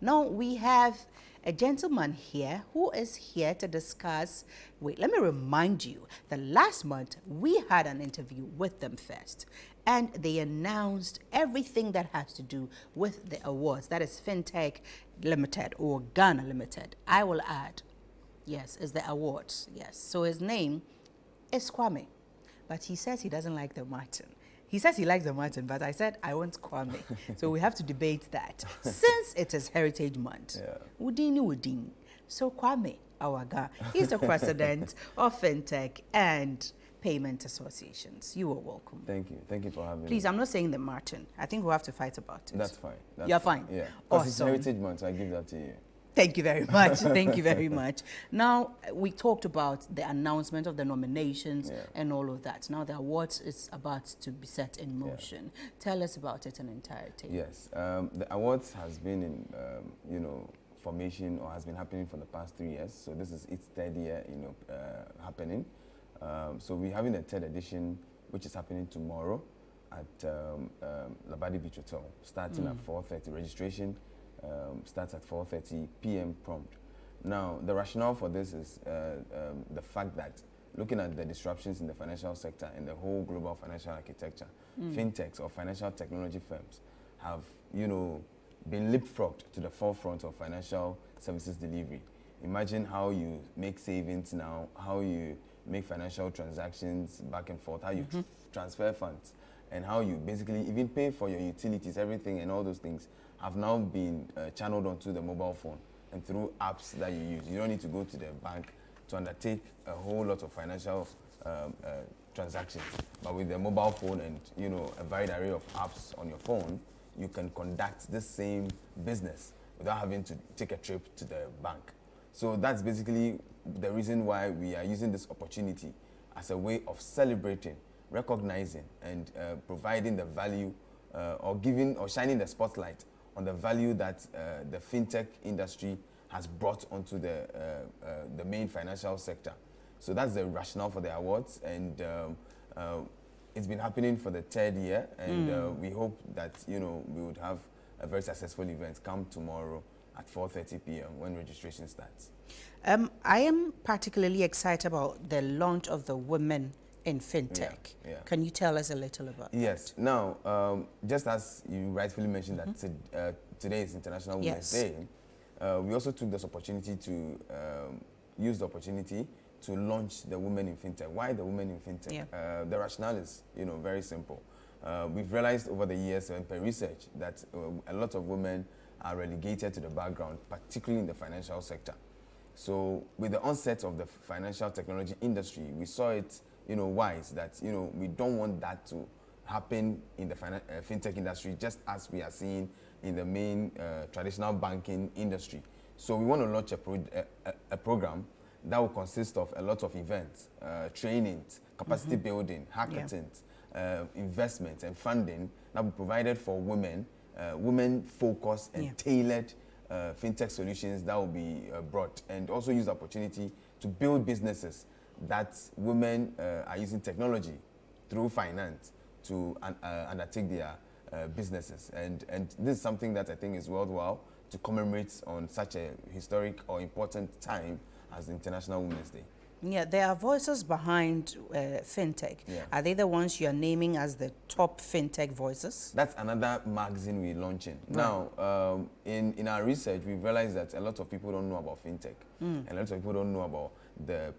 Now we have a gentleman here who is here to discuss. Wait, let me remind you that last month we had an interview with them first, and they announced everything that has to do with the awards. That is Fintech Limited or Ghana Limited. I will add, yes, is the awards. Yes, so his name is Kwame, but he says he doesn't like the Martin. He says he likes the Martin, but I said I want Kwame. So we have to debate that. Since it is Heritage Month, Udini Udini. So Kwame Awaga, he's the president of Fintech and Payment Associations. You are welcome. Thank you. Thank you for having me. Please, I'm not saying the Martin. I think we'll have to fight about it. That's fine. You're fine? Yeah. Awesome. It's Heritage Month, so I give that to you. Thank you very much. Thank you very much. Now, we talked about the announcement of the nominations and all of that. Now, the awards is about to be set in motion. Tell us about it in entirety. Yes. The awards has been in, formation or has been happening for the past 3 years. So this is its third year, happening. So we're having a third edition, which is happening tomorrow at Labadi Beach Hotel, starting at 4:30. Registration starts at 4:30 p.m. prompt. Now, the rationale for this is the fact that looking at the disruptions in the financial sector and the whole global financial architecture, fintechs or financial technology firms have, been leapfrogged to the forefront of financial services delivery. Imagine how you make savings now, how you make financial transactions back and forth, how you transfer funds, and how you basically even pay for your utilities, everything and all those things have now been channeled onto the mobile phone and through apps that you use. You don't need to go to the bank to undertake a whole lot of financial transactions. But with the mobile phone and a wide array of apps on your phone, you can conduct the same business without having to take a trip to the bank. So that's basically the reason why we are using this opportunity as a way of celebrating, recognizing, and providing the value or giving or shining the spotlight on the value that the fintech industry has brought onto the main financial sector. So that's the rationale for the awards, and it's been happening for the third year, and we hope that we would have a very successful event come tomorrow at 4:30 p.m. when registration starts. I am particularly excited about the launch of the Women in Fintech. Can you tell us a little about that? Yes. Now, just as you rightfully mentioned that today is International Women's Day, we also took this opportunity to use the opportunity to launch the Women in Fintech. Why the Women in Fintech? The rationale is, very simple. We've realized over the years and per research that a lot of women are relegated to the background, particularly in the financial sector. So with the onset of the financial technology industry, we saw it, wise that, we don't want that to happen in the fintech industry, just as we are seeing in the main traditional banking industry. So we want to launch a program that will consist of a lot of events, trainings, capacity building, hackathons, investments and funding that will be provided for women, women-focused and tailored fintech solutions that will be brought, and also use the opportunity to build businesses that women are using technology through finance to undertake their businesses. And this is something that I think is worthwhile to commemorate on such a historic or important time as the International Women's Day. Yeah, there are voices behind fintech. Are they the ones you are naming as the top fintech voices? That's another magazine we're launching. Now, in our research, we've realized that a lot of people don't know about fintech. And a lot of people don't know about the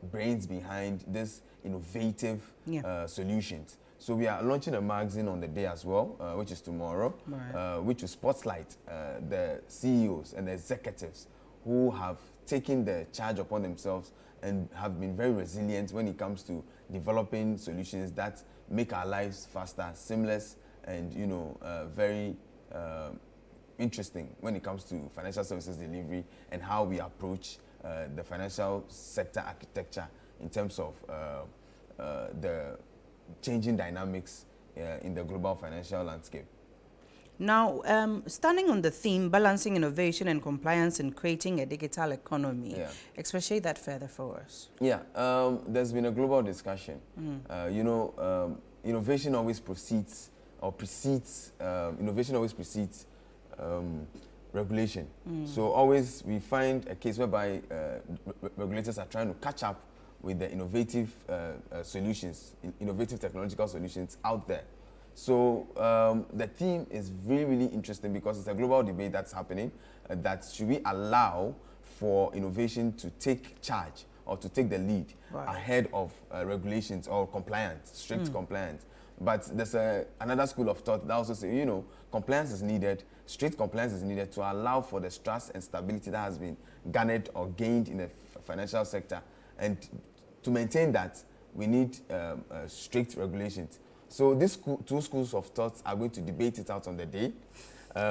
brains behind this innovative solutions. So we are launching a magazine on the day as well, which is tomorrow, which will spotlight the CEOs and the executives who have taken the charge upon themselves and have been very resilient when it comes to developing solutions that make our lives faster, seamless, and very interesting when it comes to financial services delivery and how we approach the financial sector architecture in terms of the changing dynamics in the global financial landscape. Now, standing on the theme, balancing innovation and compliance and creating a digital economy, expatiate that further for us. There's been a global discussion. Innovation always precedes regulation. So always we find a case whereby regulators are trying to catch up with the innovative solutions, innovative technological solutions out there. So the theme is really, really interesting because it's a global debate that's happening, that should we allow for innovation to take charge or to take the lead ahead of regulations or compliance, strict compliance. But there's another school of thought that also says, you know, compliance is needed, strict compliance is needed to allow for the trust and stability that has been garnered or gained in the financial sector. And to maintain that, we need strict regulations. So these two schools of thought are going to debate it out on the day.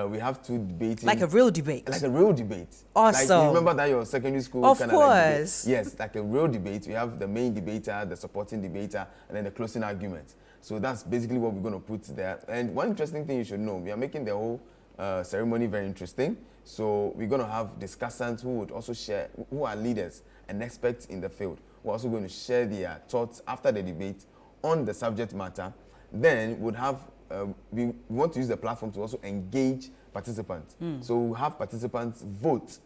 We have two debating. Like a real debate. Like a real debate. Awesome. Like, you remember that your secondary school of kind course. of like debate? Yes, like a real debate. We have the main debater, the supporting debater, and then the closing argument. So that's basically what we're going to put there. And one interesting thing you should know, we are making the whole ceremony very interesting. So we're going to have discussants who would also share, who are leaders and experts in the field. We're also going to share their thoughts after the debate on the subject matter. Then we'll have, we want to use the platform to also engage participants. So we'll have participants vote.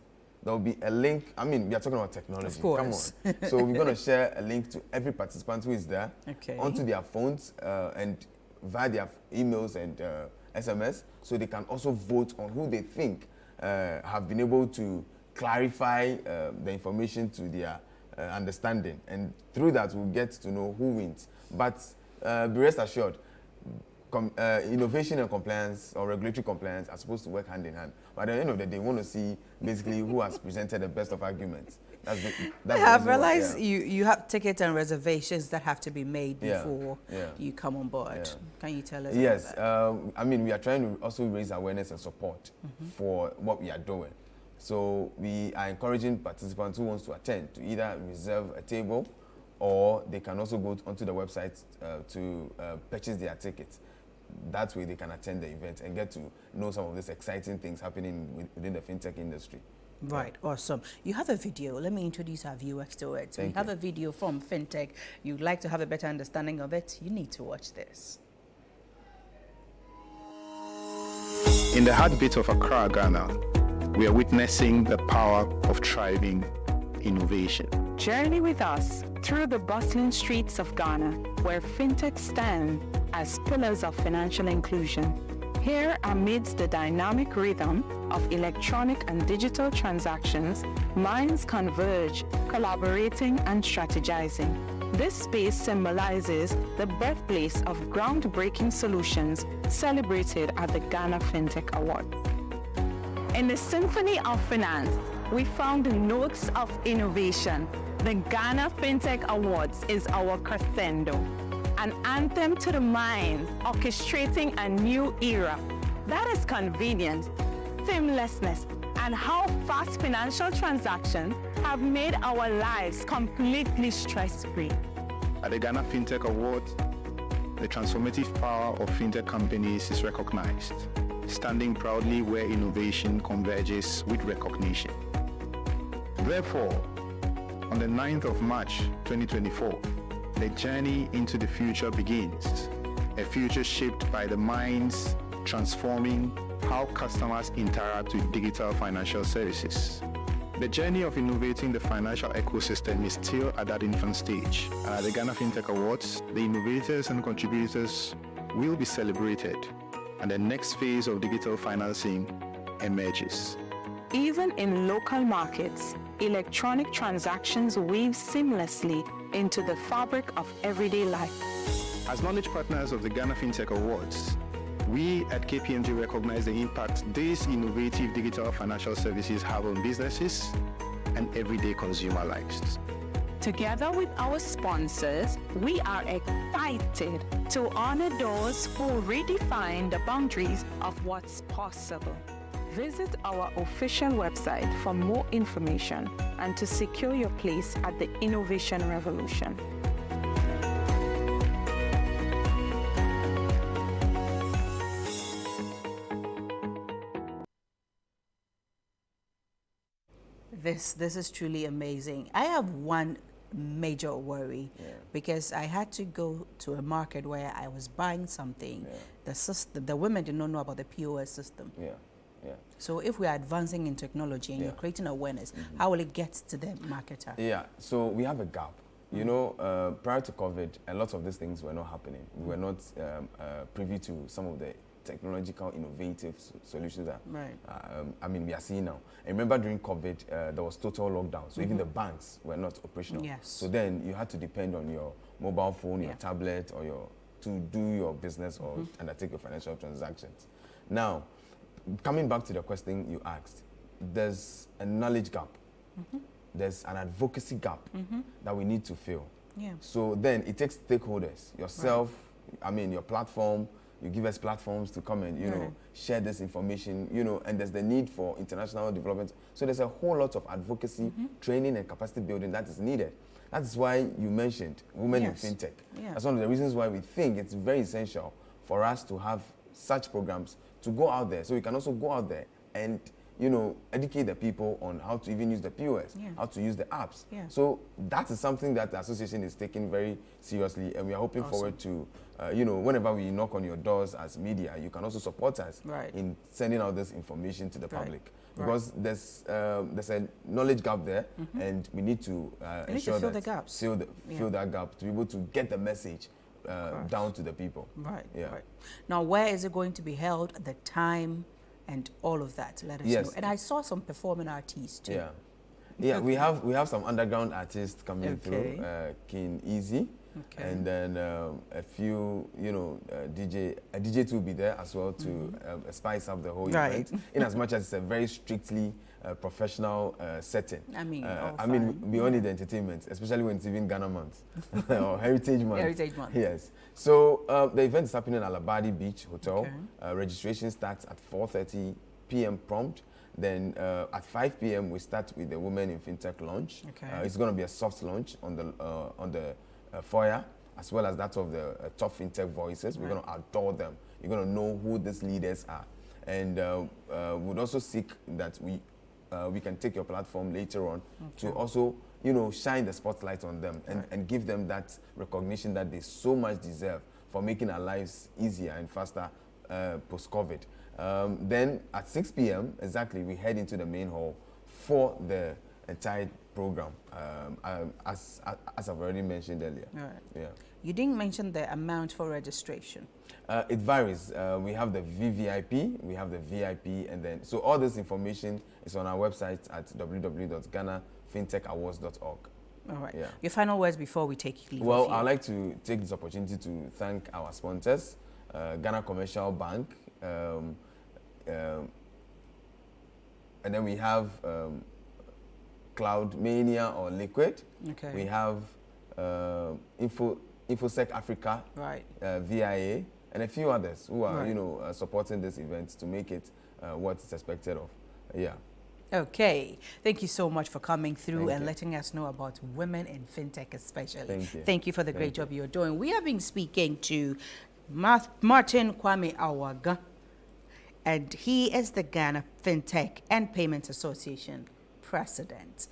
There will be a link. I mean, we are talking about technology. Of course. Come on. So we're going to share a link to every participant who is there onto their phones and via their emails and SMS, so they can also vote on who they think have been able to clarify the information to their understanding. And through that, we'll get to know who wins. But be rest assured, innovation and compliance or regulatory compliance are supposed to work hand in hand. But at the end of the day, we want to see basically who has presented the best of arguments. That's I've realized you have tickets and reservations that have to be made before you come on board. Yeah. Can you tell us Yes, about that? I mean, we are trying to also raise awareness and support for what we are doing. So we are encouraging participants who wants to attend to either reserve a table or they can also go onto the website to purchase their tickets. That way they can attend the event and get to know some of these exciting things happening within the fintech industry. Right, awesome. You have a video. Let me introduce our viewers to it. We have a video from Fintech. You'd like to have a better understanding of it, you need to watch this. In the heartbeat of Accra, Ghana, we are witnessing the power of thriving innovation. Journey with us through the bustling streets of Ghana, where fintech stand as pillars of financial inclusion. Here, amidst the dynamic rhythm of electronic and digital transactions, minds converge, collaborating and strategizing. This space symbolizes the birthplace of groundbreaking solutions celebrated at the Ghana Fintech Award. In the symphony of finance, we found notes of innovation. The Ghana Fintech Awards is our crescendo, an anthem to the mind, orchestrating a new era. That is convenience, seamlessness, and how fast financial transactions have made our lives completely stress-free. At the Ghana Fintech Awards, the transformative power of fintech companies is recognized, standing proudly where innovation converges with recognition. Therefore, on the 9th of March 2024, the journey into the future begins, a future shaped by the minds transforming how customers interact with digital financial services. The journey of innovating the financial ecosystem is still at that infant stage. At the Ghana Fintech Awards, the innovators and contributors will be celebrated, and the next phase of digital financing emerges. Even in local markets, electronic transactions weave seamlessly into the fabric of everyday life. As knowledge partners of the Ghana Fintech Awards, we at KPMG recognize the impact these innovative digital financial services have on businesses and everyday consumer lives. Together with our sponsors, we are excited to honor those who redefine the boundaries of what's possible. Visit our official website for more information and to secure your place at the innovation revolution. This is truly amazing. I have one major worry because I had to go to a market where I was buying something. The women did not know about the POS system. So if we are advancing in technology and you're creating awareness, how will it get to the marketer? Yeah, so we have a gap. You know, prior to COVID, a lot of these things were not happening. We were not privy to some of the technological, innovative solutions that, I mean, we are seeing now. And remember during COVID, there was total lockdown. So even the banks were not operational. Yes. So then you had to depend on your mobile phone, your tablet, or to do your business or undertake your financial transactions. Now, coming back to the question you asked, there's a knowledge gap. There's an advocacy gap that we need to fill. Yeah. So then it takes stakeholders, yourself, I mean, your platform, you give us platforms to come and, you know, share this information, you know, and there's the need for international development. So there's a whole lot of advocacy, training and capacity building that is needed. That is why you mentioned women in fintech. That's one of the reasons why we think it's very essential for us to have such programs to go out there. So we can also go out there and, you know, educate the people on how to even use the POS, how to use the apps. So that is something that the association is taking very seriously, and we are hoping forward to, you know, whenever we knock on your doors as media, you can also support us in sending out this information to the public. Because there's a knowledge gap there, and we need to ensure fill that the gaps. fill that gap to be able to get the message down to the people. Now, where is it going to be held? The time and all of that. Let us know. And I saw some performing artists too. Yeah, we have some underground artists coming through. King Easy. And then a few, you know, DJ too will be there as well to spice up the whole event. In as much as it's a very strictly professional setting. I mean, we all need entertainment, especially when it's even Ghana month or Heritage Month. Heritage Month. Yes. So the event is happening at Labadi Beach Hotel. Registration starts at 4:30 p.m. prompt. Then at 5 p.m. we start with the Women in Fintech launch. It's going to be a soft launch on the foyer, as well as that of the top fintech voices. We're going to adore them. You're going to know who these leaders are. And we'd also seek that we can take your platform later on to also, you know, shine the spotlight on them and give them that recognition that they so much deserve for making our lives easier and faster post-COVID. Then at 6 p.m. exactly, we head into the main hall for the entire program, as I've already mentioned earlier. You didn't mention the amount for registration. It varies. We have the VVIP, we have the VIP, and then so all this information is on our website at www.ghanafintech.awards.org. All right. Your final words before we take leave. Well, I'd like to take this opportunity to thank our sponsors, Ghana Commercial Bank, and then we have Cloud Mania or Liquid. We have InfoSec Africa, VIA, and a few others who are, you know, supporting this event to make it what is expected of. Okay. Thank you so much for coming through and letting us know about women in fintech especially. Thank you for the great job you're doing. We have been speaking to Martin Kwame Awaga, and he is the Ghana Fintech and Payments Association President.